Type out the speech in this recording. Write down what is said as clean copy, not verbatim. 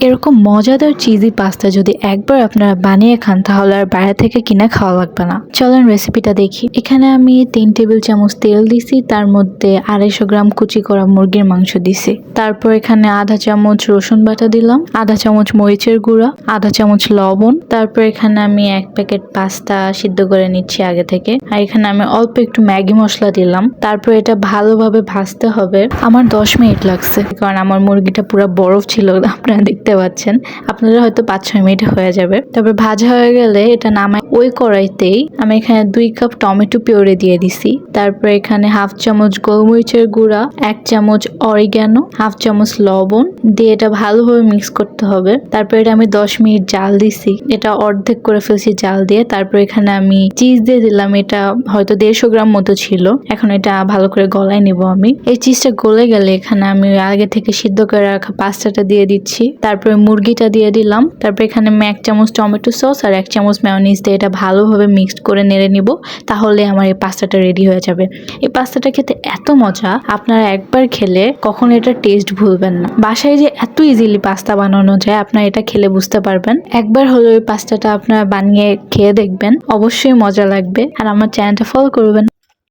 এরকম মজাদার cheesy pasta যদি একবার আপনারা বানিয়ে খান তাহলে আর বাইরে থেকে কিনে খাওয়া লাগবে না। চলেন রেসিপিটা দেখি। এখানে আমি 3 টেবিল চামচ তেল দিছি, তার মধ্যে 250 গ্রাম কুচি করা মুরগির মাংস দিছি। তারপর এখানে আধা চামচ রসুন বাটা দিলাম, আধা চামচ মরিচের গুঁড়া, আধা চামচ লবণ। তারপর এখানে আমি 1 প্যাকেট পাস্তা সিদ্ধ করে নিচ্ছি আগে থেকে। আর এখানে আমি অল্প একটু ম্যাগি মশলা দিলাম। তারপর এটা ভালোভাবে ভাজতে হবে। আমার 10 মিনিট লাগছে, কারণ আমার মুরগিটা পুরো বরফ ছিল, আপনারা দেখতে পাচ্ছেন। আপনারা হয়তো 5-6 মিনিটে হয়ে যাবে। তবে ভাজা হয়ে গেলে এটা নামাই ওই কড়াইতেই আমি এখানে 2 কাপ টমেটো পিউরি দিয়ে দিছি। তারপর এখানে হাফ চামচ গোলমরিচের গুঁড়া, 1 চামচ অরিগ্যানো, হাফ চামচ লবণ দিয়ে এটা ভালোভাবে মিক্স করতে হবে। তারপর এটা আমি 10 মিনিট জাল দিছি, এটা অর্ধেক করে ফেলছি জাল দিয়ে। তারপর এখানে আমি চিজ দিয়ে দিলাম, এটা হয়তো 150 গ্রাম মতো ছিল। এখন এটা ভালো করে গলায় নিব আমি। এই চিজটা গলে গেলে এখানে আমি আগে থেকে সিদ্ধ করে রাখা পাস্তাটা দিয়ে দিচ্ছি। তারপরে মুরগিটা দিয়ে দিলাম। তারপর এখানে আমি 1 চামচ টমেটো সস আর 1 চামচ মেয়োনিজ দিয়ে এটা ভালোভাবে মিক্সড করে নেড়ে নিব। তাহলে আমার এই পাস্তাটা রেডি হয়ে যাবে। এই পাস্তাটা খেতে এত মজা, আপনারা একবার খেলে কখনো এটা টেস্ট ভুলবেন না। বাসায় যে এত ইজিলি পাস্তা বানানো যায় আপনারা এটা খেলে বুঝতে পারবেন। একবার হলো এই পাস্তাটা আপনারা বানিয়ে খেয়ে দেখবেন, অবশ্যই মজা লাগবে। আর আমার চ্যানেলটা ফলো করবেন।